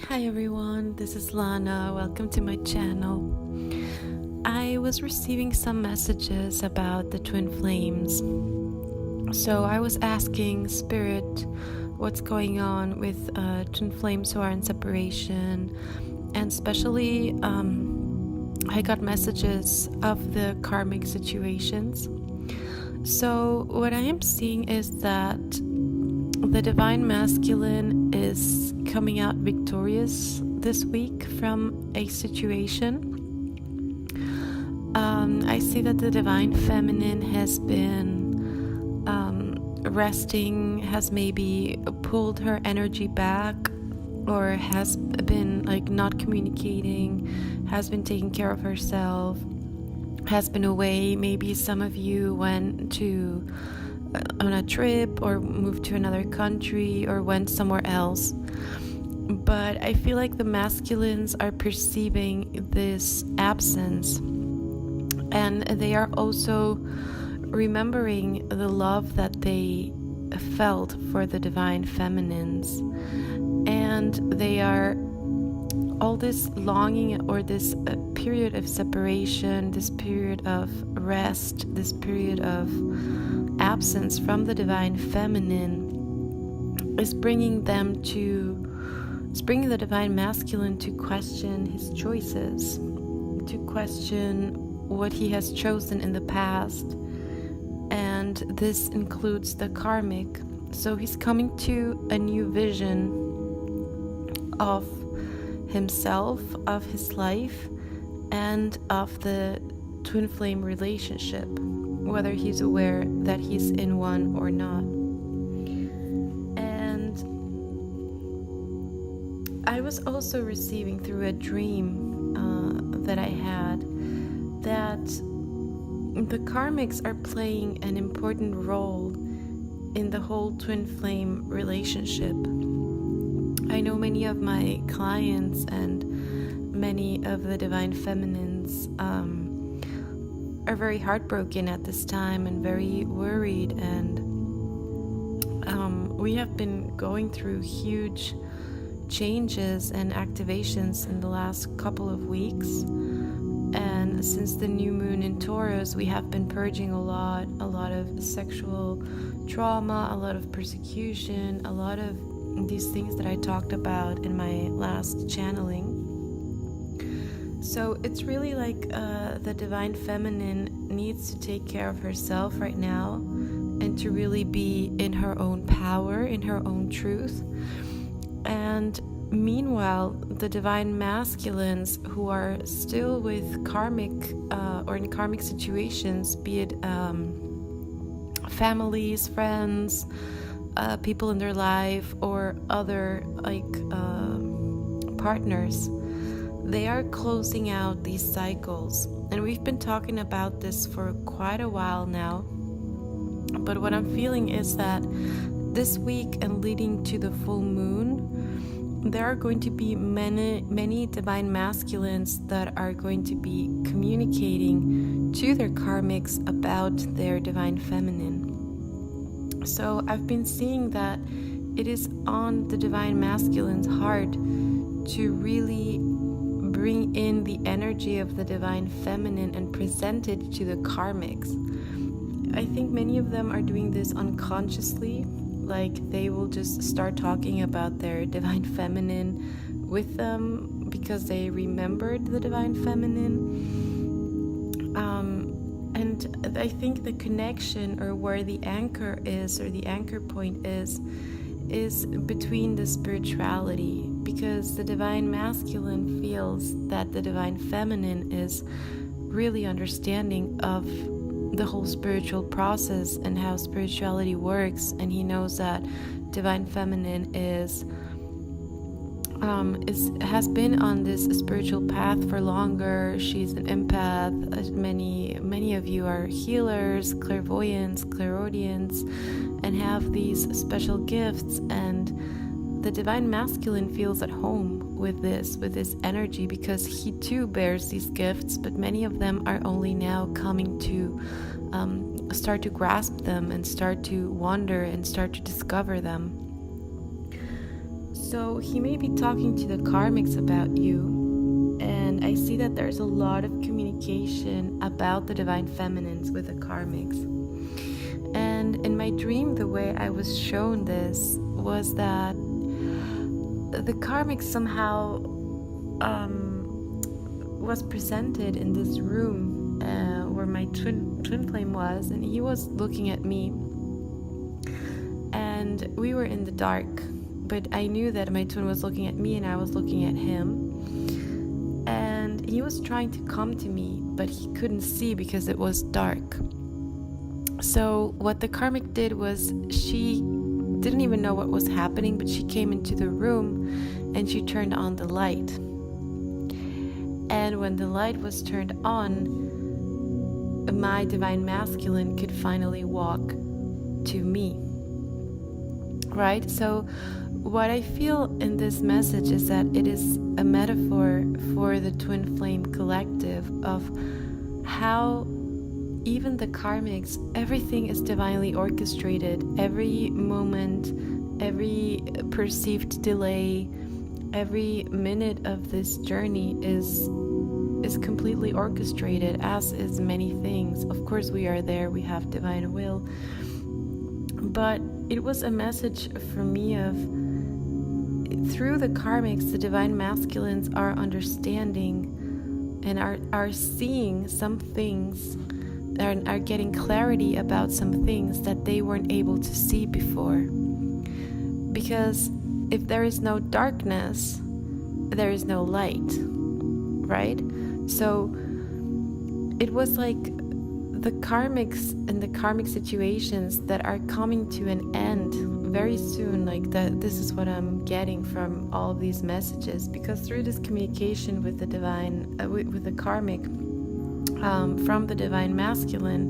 Hi everyone, this is Lana. Welcome to my channel. I was receiving some messages about the twin flames. So I was asking Spirit what's going on with twin flames who are in separation, and especially I got messages of the karmic situations. So what I am seeing is that the divine masculine is coming out victorious this week from a situation. I see that the divine feminine has been resting, has maybe pulled her energy back, or has been not communicating, has been taking care of herself, has been away. Maybe some of you went on a trip or moved to another country or went somewhere else. But I feel like the masculines are perceiving this absence, and they are also remembering the love that they felt for the divine feminines, and they are all this longing, or this period of separation, this period of rest, this period of absence from the divine feminine is bringing the divine masculine to question his choices, to question what he has chosen in the past, and this includes the karmic. So he's coming to a new vision of himself, of his life, and of the twin flame relationship, whether he's aware that he's in one or not. And I was also receiving through a dream that I had that the karmics are playing an important role in the whole twin flame relationship. I know many of my clients and many of the divine feminines are very heartbroken at this time and very worried, and we have been going through huge changes and activations in the last couple of weeks. And since the new moon in Taurus, we have been purging a lot of sexual trauma, a lot of persecution, a lot of these things that I talked about in my last channeling. So it's really like the divine feminine needs to take care of herself right now, and to really be in her own power, in her own truth. And meanwhile, the divine masculines who are still with karmic or in karmic situations, be it families, friends, people in their life, or other partners, they are closing out these cycles. And we've been talking about this for quite a while now. But what I'm feeling is that this week and leading to the full moon, there are going to be many divine masculines that are going to be communicating to their karmics about their divine feminine. So I've been seeing that it is on the divine masculine's heart to really bring in the energy of the divine feminine and present it to the karmics. I think many of them are doing this unconsciously. Like, they will just start talking about their divine feminine with them because they remembered the divine feminine. And I think the connection, or where the anchor is, or the anchor point is between the spirituality, because the divine masculine feels that the divine feminine is really understanding of the whole spiritual process and how spirituality works, and he knows that divine feminine has been on this spiritual path for longer. She's an empath. Many of you are healers, clairvoyants, clairaudients, and have these special gifts, and the divine masculine feels at home with this energy, because he too bears these gifts, but many of them are only now coming to start to grasp them and start to wonder and start to discover them. So he may be talking to the karmics about you, and I see that there's a lot of communication about the divine feminines with the karmics. And in my dream, the way I was shown this was that the karmic somehow was presented in this room where my twin flame was, and he was looking at me, and we were in the dark, but I knew that my twin was looking at me and I was looking at him, and he was trying to come to me, but he couldn't see because it was dark. So what the karmic did was, she didn't even know what was happening, but she came into the room and she turned on the light. And when the light was turned on, my divine masculine could finally walk to me. Right? So what I feel in this message is that it is a metaphor for the twin flame collective of how even the karmics, everything is divinely orchestrated. Every moment, every perceived delay, every minute of this journey is completely orchestrated, as is many things. Of course, we are there, we have divine will, but it was a message for me of, through the karmics, the divine masculines are understanding and are seeing some things, are getting clarity about some things that they weren't able to see before. Because if there is no darkness, there is no light, right? So it was like the karmics and the karmic situations that are coming to an end very soon, like that. This is what I'm getting from all of these messages, because through this communication with the divine, with the karmic, from the divine masculine,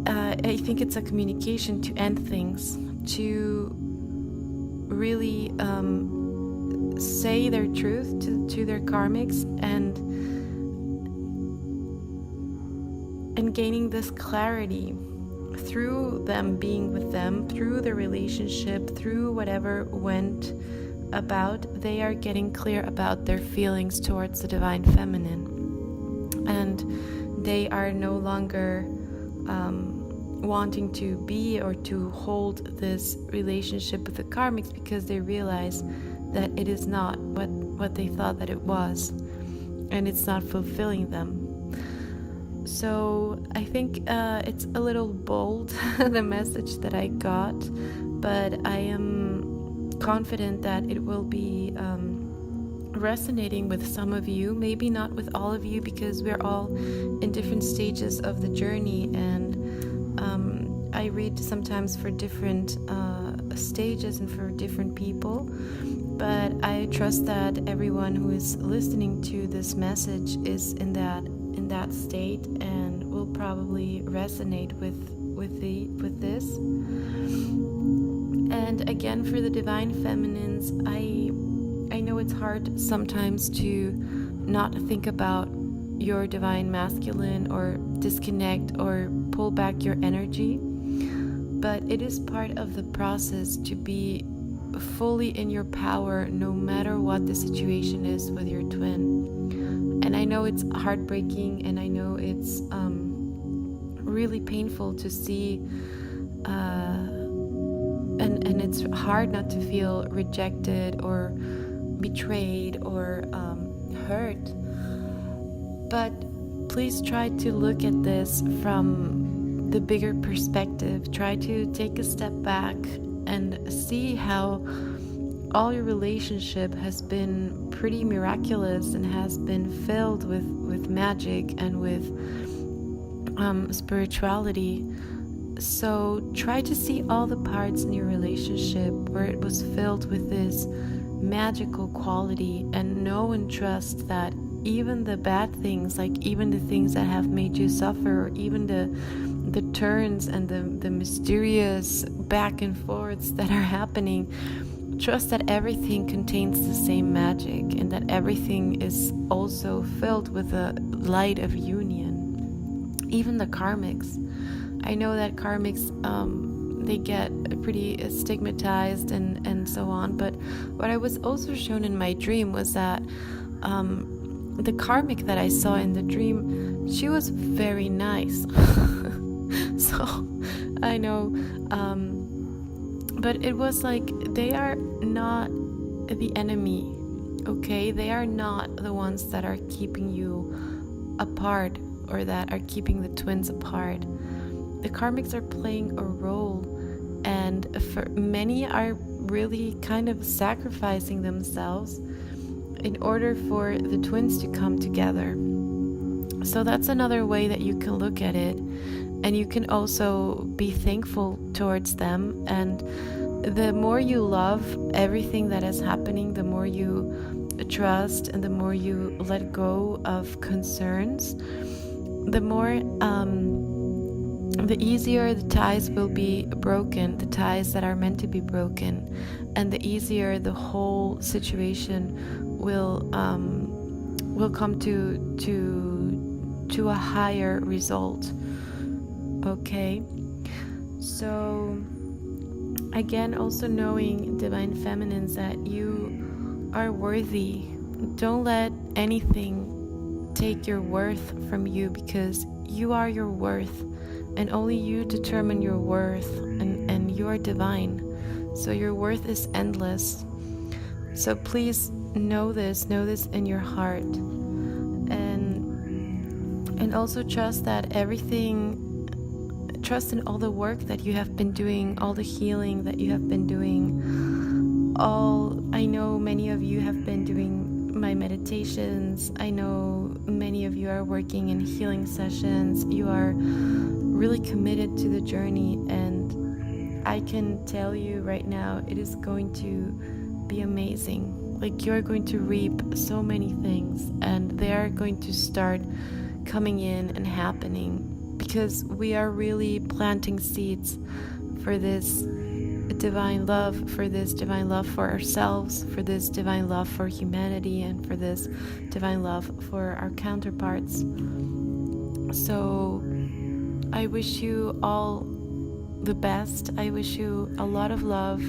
I think it's a communication to end things, to really say their truth to their karmics, and gaining this clarity through them being with them, through the relationship, through whatever went about. They are getting clear about their feelings towards the divine feminine, and they are no longer wanting to be or to hold this relationship with the karmics, because they realize that it is not what they thought that it was, and it's not fulfilling them. So I think it's a little bold, the message that I got, but I am confident that it will be resonating with some of you, maybe not with all of you, because we're all in different stages of the journey, and I read sometimes for different stages and for different people, but I trust that everyone who is listening to this message is in that state and will probably resonate with this. And again, for the divine feminines, I know it's hard sometimes to not think about your divine masculine, or disconnect or pull back your energy, but it is part of the process to be fully in your power no matter what the situation is with your twin. And I know it's heartbreaking, and I know it's really painful to see, and it's hard not to feel rejected or betrayed or hurt. But please try to look at this from the bigger perspective. Try to take a step back and see how all your relationship has been pretty miraculous and has been filled with magic and with spirituality. So try to see all the parts in your relationship where it was filled with this magical quality, and know and trust that even the bad things, like even the things that have made you suffer, or even the turns and the mysterious back and forths that are happening, trust that everything contains the same magic, and that everything is also filled with a light of union. Even the karmics. I know that karmics, they get pretty stigmatized and so on. But what I was also shown in my dream was that the karmic that I saw in the dream, she was very nice. So I know, but it was like they are not the enemy, okay? They are not the ones that are keeping you apart or that are keeping the twins apart. The karmics are playing a role, and for many are really kind of sacrificing themselves in order for the twins to come together. So that's another way that you can look at it, and you can also be thankful towards them. And the more you love everything that is happening, the more you trust and the more you let go of concerns, the more the easier the ties will be broken, the ties that are meant to be broken, and the easier the whole situation will come to a higher result. Okay, so again, also knowing, divine feminines, that you are worthy. Don't let anything take your worth from you, because you are your worth, and only you determine your worth, and you are divine, so your worth is endless. So please know this in your heart, and also trust that trust in all the work that you have been doing, all the healing that you have been doing. I know many of you have been doing my meditations. I know many of you are working in healing sessions. You are really committed to the journey, and I can tell you right now, it is going to be amazing. Like, you're going to reap so many things, and they are going to start coming in and happening, because we are really planting seeds for this divine love, for ourselves, for this divine love for humanity, and for this divine love for our counterparts. So I wish you all the best. I wish you a lot of love.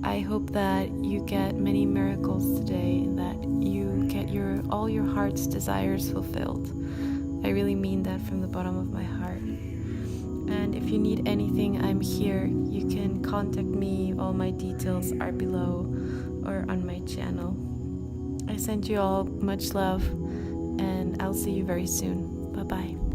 I hope that you get many miracles today, and that you get all your heart's desires fulfilled. I really mean that from the bottom of my heart. And if you need anything, I'm here. You can contact me. All my details are below or on my channel. I send you all much love, and I'll see you very soon. Bye-bye.